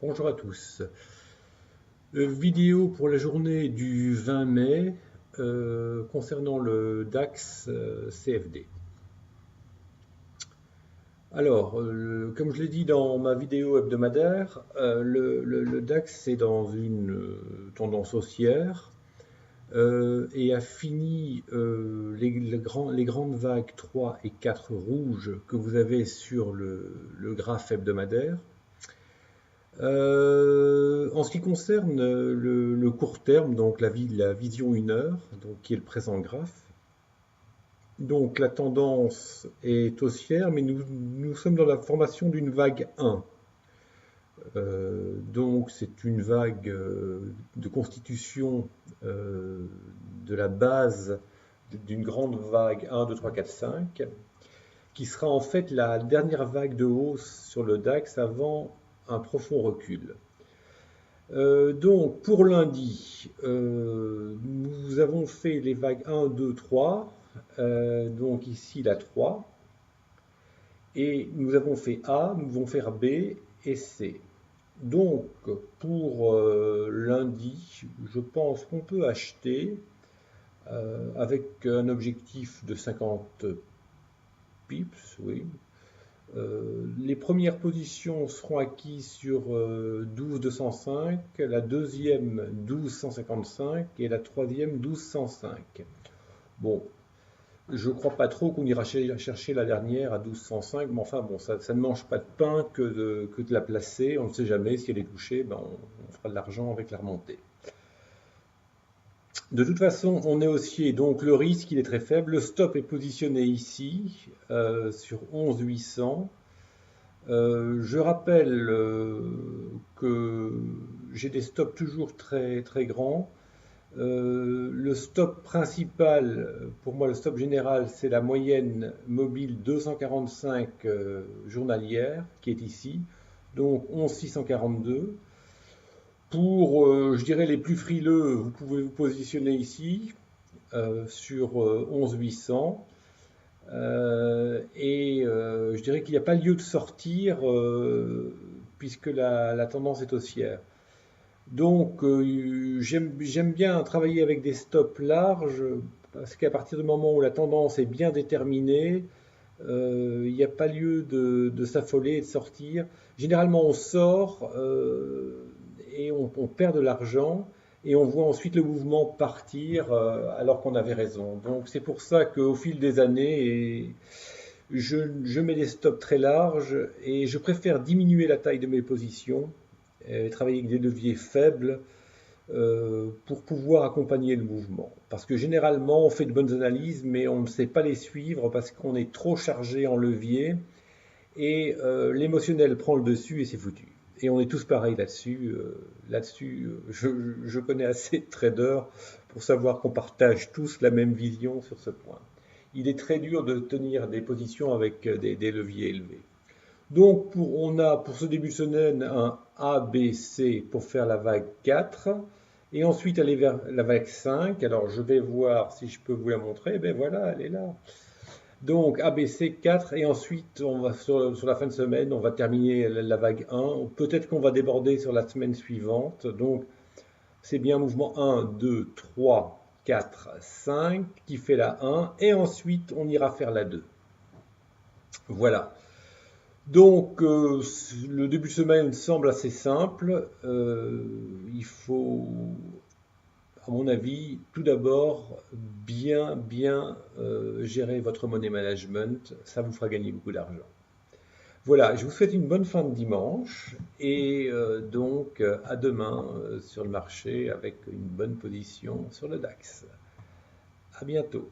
Bonjour à tous. Vidéo pour la journée du 20 mai concernant le DAX CFD. Alors, comme je l'ai dit dans ma vidéo hebdomadaire, le DAX est dans une tendance haussière et a fini les grandes vagues 3 et 4 rouges que vous avez sur le graphe hebdomadaire. En ce qui concerne le court terme, donc la vision 1 heure, donc qui est le présent graphe, donc la tendance est haussière, mais nous sommes dans la formation d'une vague 1. Donc c'est une vague de constitution de la base d'une grande vague 1, 2, 3, 4, 5, qui sera en fait la dernière vague de hausse sur le DAX avant un profond recul. Donc pour lundi, nous avons fait les vagues 1, 2, 3, donc ici la 3, et nous avons fait A, nous allons faire B et C. Donc pour lundi, je pense qu'on peut acheter avec un objectif de 50 pips, oui. Les premières positions seront acquises sur 12,205, la deuxième 12,155 et la troisième 12,105. Bon, je ne crois pas trop qu'on ira chercher la dernière à 12,105, mais enfin bon, ça ne mange pas de pain que de la placer. On ne sait jamais, si elle est touchée, ben on fera de l'argent avec la remontée. De toute façon, on est haussier, donc le risque il est très faible. Le stop est positionné ici sur 11,800. Je rappelle que j'ai des stops toujours très, très grands. Le stop principal, pour moi le stop général, c'est la moyenne mobile 245 journalière qui est ici, donc 11,642. Pour, je dirais, les plus frileux, vous pouvez vous positionner ici sur 11,800. Je dirais qu'il n'y a pas lieu de sortir puisque la tendance est haussière. Donc j'aime bien travailler avec des stops larges parce qu'à partir du moment où la tendance est bien déterminée, il n'y a pas lieu de s'affoler et de sortir. Généralement on sort et on perd de l'argent et on voit ensuite le mouvement partir alors qu'on avait raison. Donc c'est pour ça qu'au fil des années, je mets des stops très larges et je préfère diminuer la taille de mes positions et travailler avec des leviers faibles pour pouvoir accompagner le mouvement. Parce que généralement, on fait de bonnes analyses, mais on ne sait pas les suivre parce qu'on est trop chargé en levier et l'émotionnel prend le dessus et c'est foutu. Et on est tous pareils là-dessus. Je connais assez de traders pour savoir qu'on partage tous la même vision sur ce point. Il est très dur de tenir des positions avec des leviers élevés. Donc on a pour ce début de semaine un A, B, C pour faire la vague 4 et ensuite aller vers la vague 5. Alors je vais voir si je peux vous la montrer. Ben voilà, elle est là. Donc ABC 4 et ensuite on va sur la fin de semaine, on va terminer la vague 1. Peut-être qu'on va déborder sur la semaine suivante. Donc c'est bien mouvement 1, 2, 3, 4, 5 qui fait la 1 et ensuite on ira faire la 2. Voilà. Donc le début de semaine semble assez simple. Il faut, à mon avis, tout d'abord bien gérer votre money management. Ça vous fera gagner beaucoup d'argent. Voilà, je vous souhaite une bonne fin de dimanche et donc à demain sur le marché avec une bonne position sur le DAX. À bientôt.